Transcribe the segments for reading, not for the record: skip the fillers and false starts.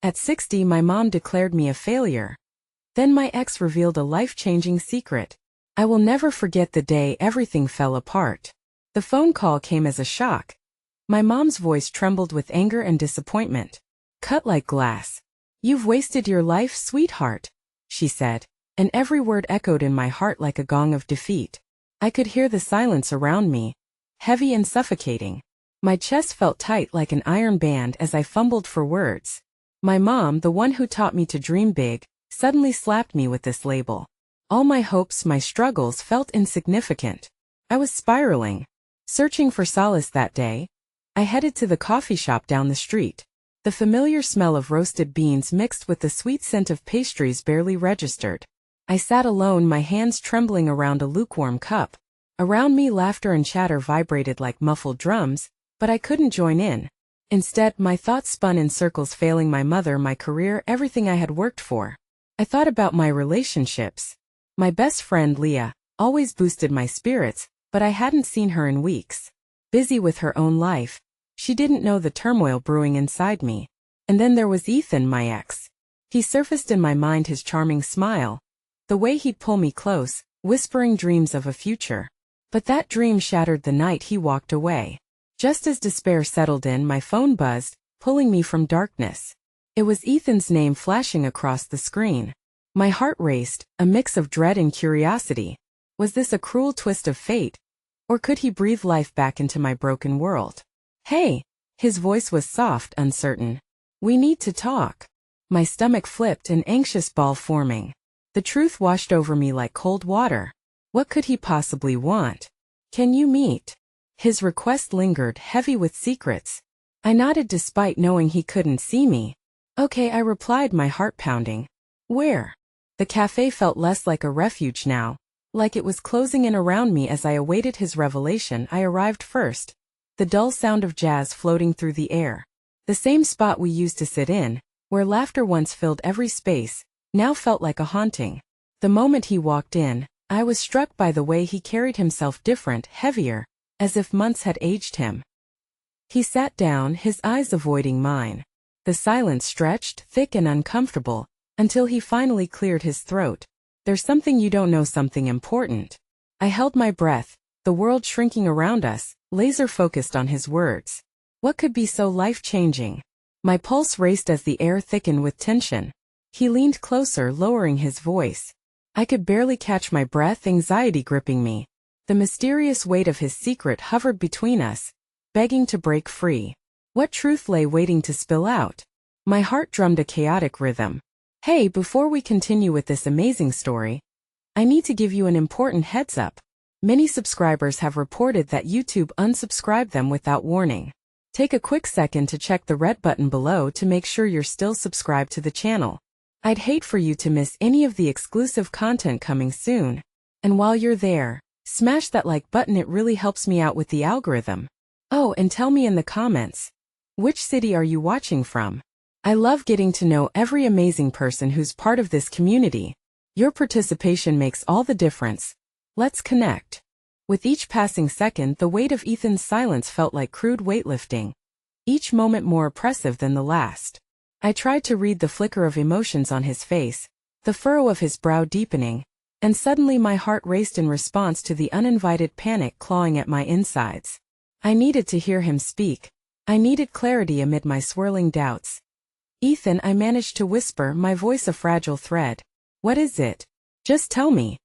At 60, my mom declared me a failure. Then my ex revealed a life-changing secret. I will never forget the day everything fell apart. The phone call came as a shock. My mom's voice trembled with anger and disappointment. Cut like glass. "You've wasted your life, sweetheart," she said, and every word echoed in my heart like a gong of defeat. I could hear the silence around me, heavy and suffocating. My chest felt tight like an iron band as I fumbled for words. My mom, the one who taught me to dream big, suddenly slapped me with this label. All my hopes, my struggles felt insignificant. I was spiraling. Searching for solace that day, I headed to the coffee shop down the street. The familiar smell of roasted beans mixed with the sweet scent of pastries barely registered. I sat alone, my hands trembling around a lukewarm cup. Around me, laughter and chatter vibrated like muffled drums, but I couldn't join in. Instead, my thoughts spun in circles, failing my mother, my career, everything I had worked for. I thought about my relationships. My best friend, Leah, always boosted my spirits, but I hadn't seen her in weeks. Busy with her own life, she didn't know the turmoil brewing inside me. And then there was Ethan, my ex. He surfaced in my mind, his charming smile, the way he'd pull me close, whispering dreams of a future. But that dream shattered the night he walked away. Just as despair settled in, my phone buzzed, pulling me from darkness. It was Ethan's name flashing across the screen. My heart raced, a mix of dread and curiosity. Was this a cruel twist of fate? Or could he breathe life back into my broken world? "Hey." His voice was soft, uncertain. "We need to talk." My stomach flipped, an anxious ball forming. The truth washed over me like cold water. What could he possibly want? "Can you meet?" His request lingered, heavy with secrets. I nodded despite knowing he couldn't see me. "Okay," I replied, my heart pounding. "Where?" The cafe felt less like a refuge now, like it was closing in around me. As I awaited his revelation, I arrived first. The dull sound of jazz floating through the air. The same spot we used to sit in, where laughter once filled every space, now felt like a haunting. The moment he walked in, I was struck by the way he carried himself, different, heavier, as if months had aged him. He sat down, his eyes avoiding mine. The silence stretched, thick and uncomfortable, until he finally cleared his throat. "There's something you don't know, something important." I held my breath, the world shrinking around us, laser-focused on his words. What could be so life-changing? My pulse raced as the air thickened with tension. He leaned closer, lowering his voice. I could barely catch my breath, anxiety gripping me. The mysterious weight of his secret hovered between us, begging to break free. What truth lay waiting to spill out? My heart drummed a chaotic rhythm. "Hey, before we continue with this amazing story, I need to give you an important heads up. Many subscribers have reported that YouTube unsubscribed them without warning. Take a quick second to check the red button below to make sure you're still subscribed to the channel. I'd hate for you to miss any of the exclusive content coming soon. And while you're there, smash that like button, it really helps me out with the algorithm. Oh, and tell me in the comments, which city are you watching from? I love getting to know every amazing person who's part of this community. Your participation makes all the difference. Let's connect. With each passing second, the weight of Ethan's silence felt like crude weightlifting, each moment more oppressive than the last. I tried to read the flicker of emotions on his face, the furrow of his brow deepening, and suddenly my heart raced in response to the uninvited panic clawing at my insides. I needed to hear him speak. I needed clarity amid my swirling doubts. "Ethan," I managed to whisper, my voice a fragile thread. "What is it? Just tell me."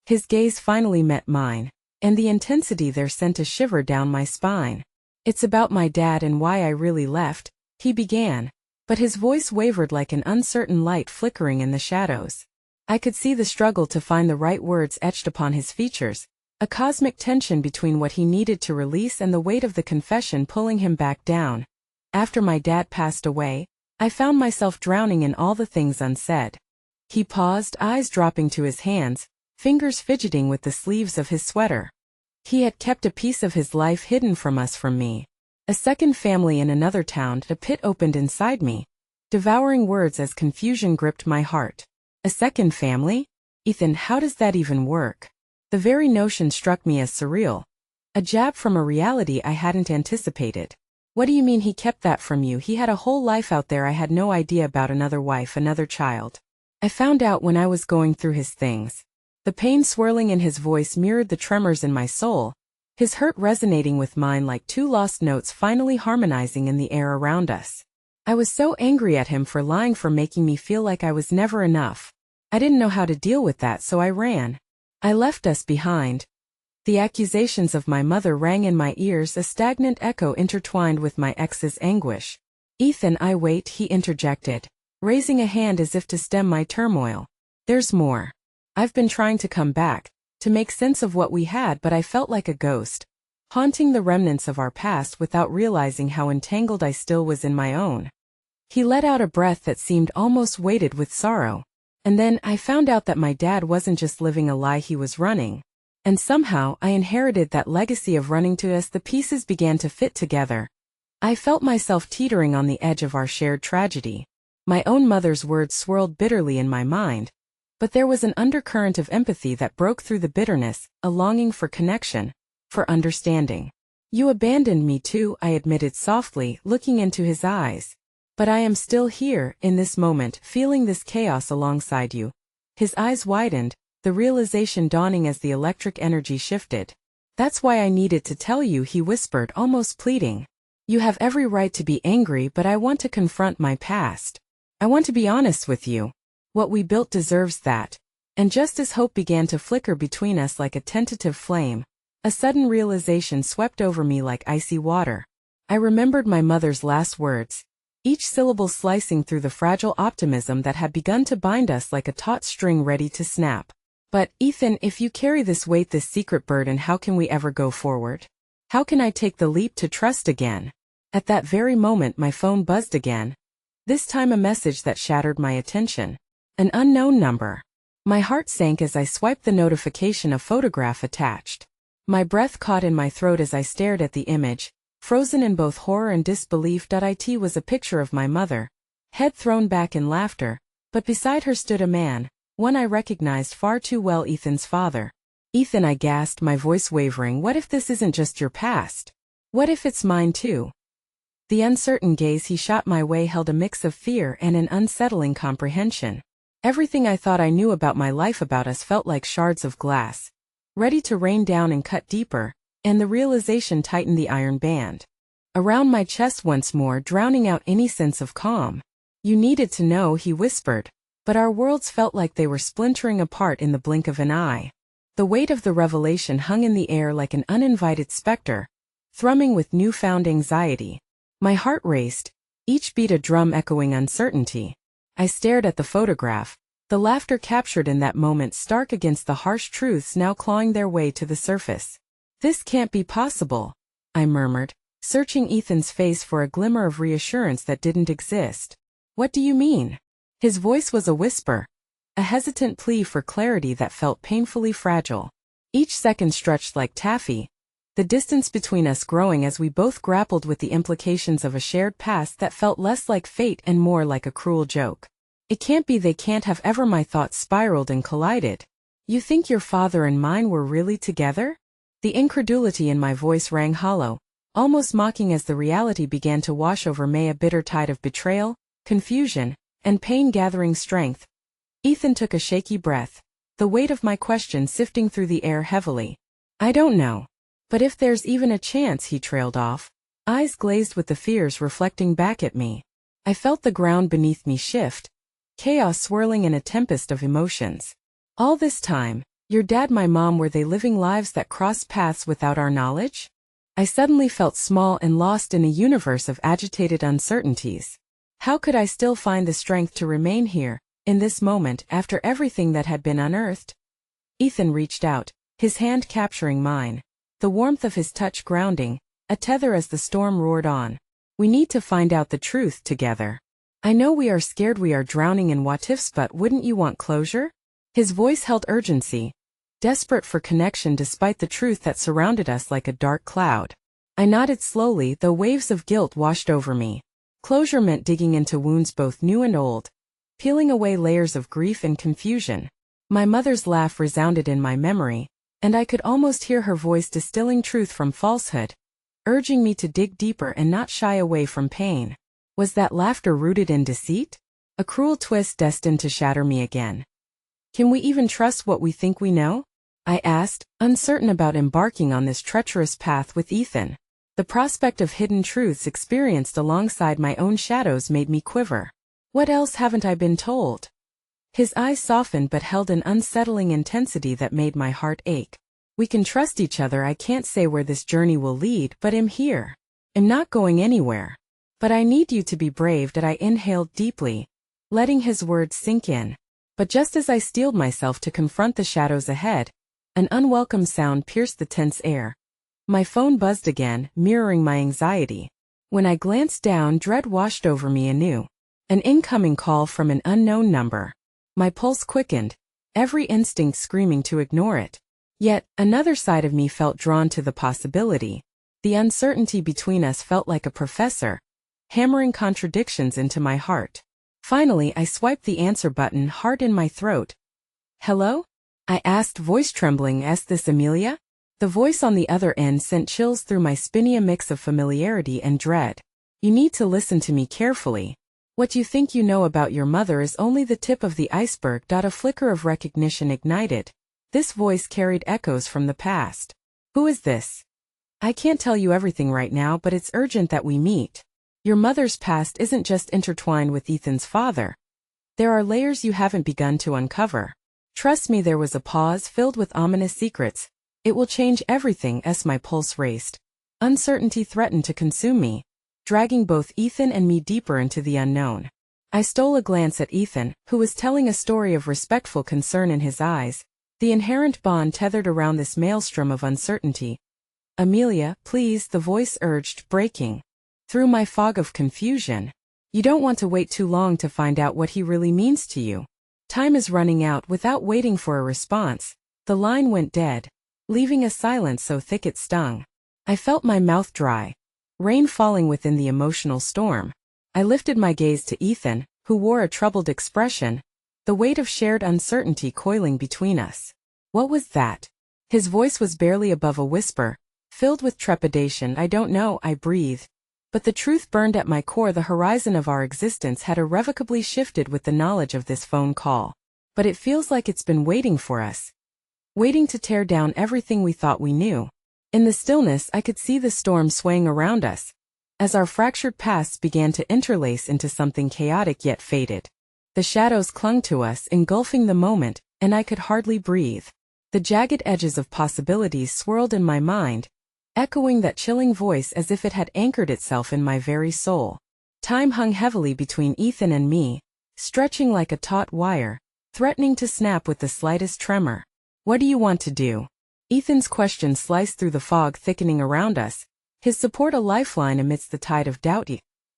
His gaze finally met mine, and the intensity there sent a shiver down my spine. "It's about my dad and why I really left," he began, but his voice wavered like an uncertain light flickering in the shadows. I could see the struggle to find the right words etched upon his features, a cosmic tension between what he needed to release and the weight of the confession pulling him back down. "After my dad passed away, I found myself drowning in all the things unsaid." He paused, eyes dropping to his hands, fingers fidgeting with the sleeves of his sweater. He had kept a piece of his life hidden from us, from me. A second family in another town. A pit opened inside me, devouring words as confusion gripped my heart. A second family? Ethan, how does that even work? The very notion struck me as surreal. A jab from a reality I hadn't anticipated. What do you mean he kept that from you? He had a whole life out there. I had no idea about another wife, another child. I found out when I was going through his things. The pain swirling in his voice mirrored the tremors in my soul, his hurt resonating with mine like two lost notes finally harmonizing in the air around us. I was so angry at him for lying, for making me feel like I was never enough. I didn't know how to deal with that, so I ran. I left us behind. The accusations of my mother rang in my ears, a stagnant echo intertwined with my ex's anguish. Ethan, wait, he interjected, raising a hand as if to stem my turmoil. There's more. I've been trying to come back, to make sense of what we had, but I felt like a ghost, haunting the remnants of our past without realizing how entangled I still was in my own. He let out a breath that seemed almost weighted with sorrow. And then I found out that my dad wasn't just living a lie, he was running. And somehow I inherited that legacy of running to us. The pieces began to fit together. I felt myself teetering on the edge of our shared tragedy. My own mother's words swirled bitterly in my mind. But there was an undercurrent of empathy that broke through the bitterness, a longing for connection, for understanding. You abandoned me too, I admitted softly, looking into his eyes. But I am still here, in this moment, feeling this chaos alongside you. His eyes widened, the realization dawning as the electric energy shifted. That's why I needed to tell you, he whispered, almost pleading. You have every right to be angry, but I want to confront my past. I want to be honest with you. What we built deserves that. And just as hope began to flicker between us like a tentative flame, a sudden realization swept over me like icy water. I remembered my mother's last words, each syllable slicing through the fragile optimism that had begun to bind us like a taut string ready to snap. But, Ethan, if you carry this weight, this secret burden, how can we ever go forward? How can I take the leap to trust again? At that very moment my phone buzzed again. This time a message that shattered my attention. An unknown number. My heart sank as I swiped the notification, a photograph attached. My breath caught in my throat as I stared at the image, frozen in both horror and disbelief. It was a picture of my mother, head thrown back in laughter, but beside her stood a man, one I recognized far too well, Ethan's father. Ethan, I gasped, my voice wavering. What if this isn't just your past? What if it's mine too? The uncertain gaze he shot my way held a mix of fear and an unsettling comprehension. Everything I thought I knew about my life, about us, felt like shards of glass, ready to rain down and cut deeper, and the realization tightened the iron band around my chest once more, drowning out any sense of calm. You needed to know, he whispered, but our worlds felt like they were splintering apart in the blink of an eye. The weight of the revelation hung in the air like an uninvited specter, thrumming with newfound anxiety. My heart raced, each beat a drum echoing uncertainty. I stared at the photograph, the laughter captured in that moment stark against the harsh truths now clawing their way to the surface. This can't be possible, I murmured, searching Ethan's face for a glimmer of reassurance that didn't exist. What do you mean? His voice was a whisper, a hesitant plea for clarity that felt painfully fragile. Each second stretched like taffy, the distance between us growing as we both grappled with the implications of a shared past that felt less like fate and more like a cruel joke. It can't be, they can't have ever. My thoughts spiraled and collided. You think your father and mine were really together? The incredulity in my voice rang hollow, almost mocking as the reality began to wash over me, a bitter tide of betrayal, confusion, and pain gathering strength. Ethan took a shaky breath, the weight of my question sifting through the air heavily. I don't know. But if there's even a chance, he trailed off, eyes glazed with the fears reflecting back at me. I felt the ground beneath me shift, chaos swirling in a tempest of emotions. All this time, your dad, my mom, were they living lives that crossed paths without our knowledge? I suddenly felt small and lost in a universe of agitated uncertainties. How could I still find the strength to remain here, in this moment, after everything that had been unearthed? Ethan reached out, his hand capturing mine, the warmth of his touch grounding, a tether as the storm roared on. We need to find out the truth together. I know we are scared, we are drowning in what ifs, but wouldn't you want closure? His voice held urgency, desperate for connection despite the truth that surrounded us like a dark cloud. I nodded slowly, though waves of guilt washed over me. Closure meant digging into wounds both new and old, peeling away layers of grief and confusion. My mother's laugh resounded in my memory, and I could almost hear her voice distilling truth from falsehood, urging me to dig deeper and not shy away from pain. Was that laughter rooted in deceit? A cruel twist destined to shatter me again. Can we even trust what we think we know? I asked, uncertain about embarking on this treacherous path with Ethan. The prospect of hidden truths experienced alongside my own shadows made me quiver. What else haven't I been told? His eyes softened but held an unsettling intensity that made my heart ache. We can trust each other. I can't say where this journey will lead, but I'm here. I'm not going anywhere. But I need you to be brave. That I inhaled deeply, letting his words sink in. But just as I steeled myself to confront the shadows ahead, an unwelcome sound pierced the tense air. My phone buzzed again, mirroring my anxiety. When I glanced down, dread washed over me anew. An incoming call from an unknown number. My pulse quickened, every instinct screaming to ignore it. Yet, another side of me felt drawn to the possibility. The uncertainty between us felt like a professor, hammering contradictions into my heart. Finally, I swiped the answer button, heart in my throat. Hello? I asked, voice trembling. Is this Amelia? The voice on the other end sent chills through my spine, a mix of familiarity and dread. You need to listen to me carefully. What you think you know about your mother is only the tip of the iceberg. A flicker of recognition ignited. This voice carried echoes from the past. Who is this? I can't tell you everything right now, but it's urgent that we meet. Your mother's past isn't just intertwined with Ethan's father. There are layers you haven't begun to uncover. Trust me. There was a pause filled with ominous secrets. It will change everything. As my pulse raced, uncertainty threatened to consume me, dragging both Ethan and me deeper into the unknown. I stole a glance at Ethan, who was telling a story of respectful concern in his eyes, the inherent bond tethered around this maelstrom of uncertainty. Amelia, please, the voice urged, breaking through my fog of confusion. You don't want to wait too long to find out what he really means to you. Time is running out. Without waiting for a response, the line went dead, leaving a silence so thick it stung. I felt my mouth dry, rain falling within the emotional storm. I lifted my gaze to Ethan, who wore a troubled expression, the weight of shared uncertainty coiling between us. What was that? His voice was barely above a whisper, filled with trepidation. I don't know, I breathed. But the truth burned at my core. The horizon of our existence had irrevocably shifted with the knowledge of this phone call. But it feels like it's been waiting for us. Waiting to tear down everything we thought we knew. In the stillness, I could see the storm swaying around us, as our fractured pasts began to interlace into something chaotic yet fated. The shadows clung to us, engulfing the moment, and I could hardly breathe. The jagged edges of possibilities swirled in my mind, echoing that chilling voice as if it had anchored itself in my very soul. Time hung heavily between Ethan and me, stretching like a taut wire, threatening to snap with the slightest tremor. What do you want to do? Ethan's question sliced through the fog thickening around us, his support a lifeline amidst the tide of doubt.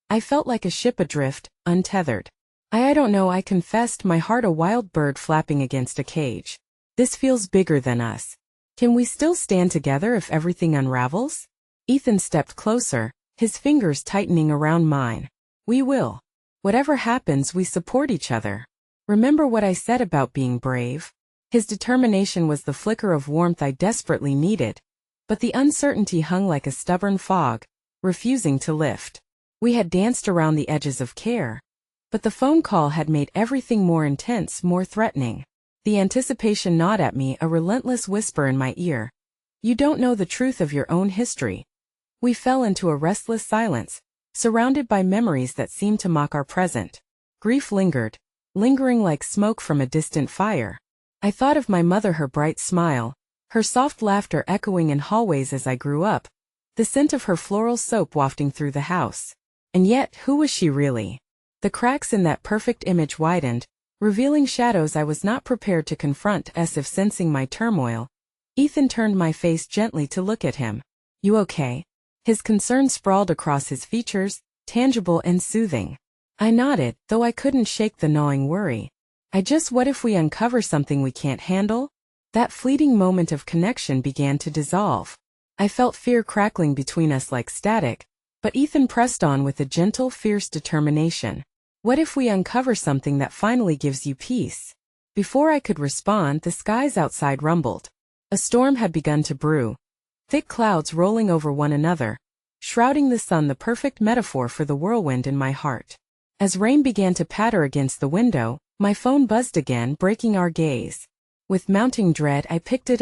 I felt like a ship adrift, untethered. I don't know, I confessed, my heart a wild bird flapping against a cage. This feels bigger than us. Can we still stand together if everything unravels? Ethan stepped closer, his fingers tightening around mine. We will. Whatever happens, we support each other. Remember what I said about being brave? His determination was the flicker of warmth I desperately needed. But the uncertainty hung like a stubborn fog, refusing to lift. We had danced around the edges of care, but the phone call had made everything more intense, more threatening. The anticipation gnawed at me, a relentless whisper in my ear. You don't know the truth of your own history. We fell into a restless silence, surrounded by memories that seemed to mock our present. Grief lingered, lingering like smoke from a distant fire. I thought of my mother, her bright smile, her soft laughter echoing in hallways as I grew up, the scent of her floral soap wafting through the house. And yet, who was she really? The cracks in that perfect image widened, revealing shadows I was not prepared to confront. As if sensing my turmoil, Ethan turned my face gently to look at him. You okay? His concern sprawled across his features, tangible and soothing. I nodded, though I couldn't shake the gnawing worry. What if we uncover something we can't handle? That fleeting moment of connection began to dissolve. I felt fear crackling between us like static, but Ethan pressed on with a gentle, fierce determination. What if we uncover something that finally gives you peace? Before I could respond, the skies outside rumbled. A storm had begun to brew, thick clouds rolling over one another, shrouding the sun, the perfect metaphor for the whirlwind in my heart. As rain began to patter against the window, my phone buzzed again, breaking our gaze. With mounting dread, I picked it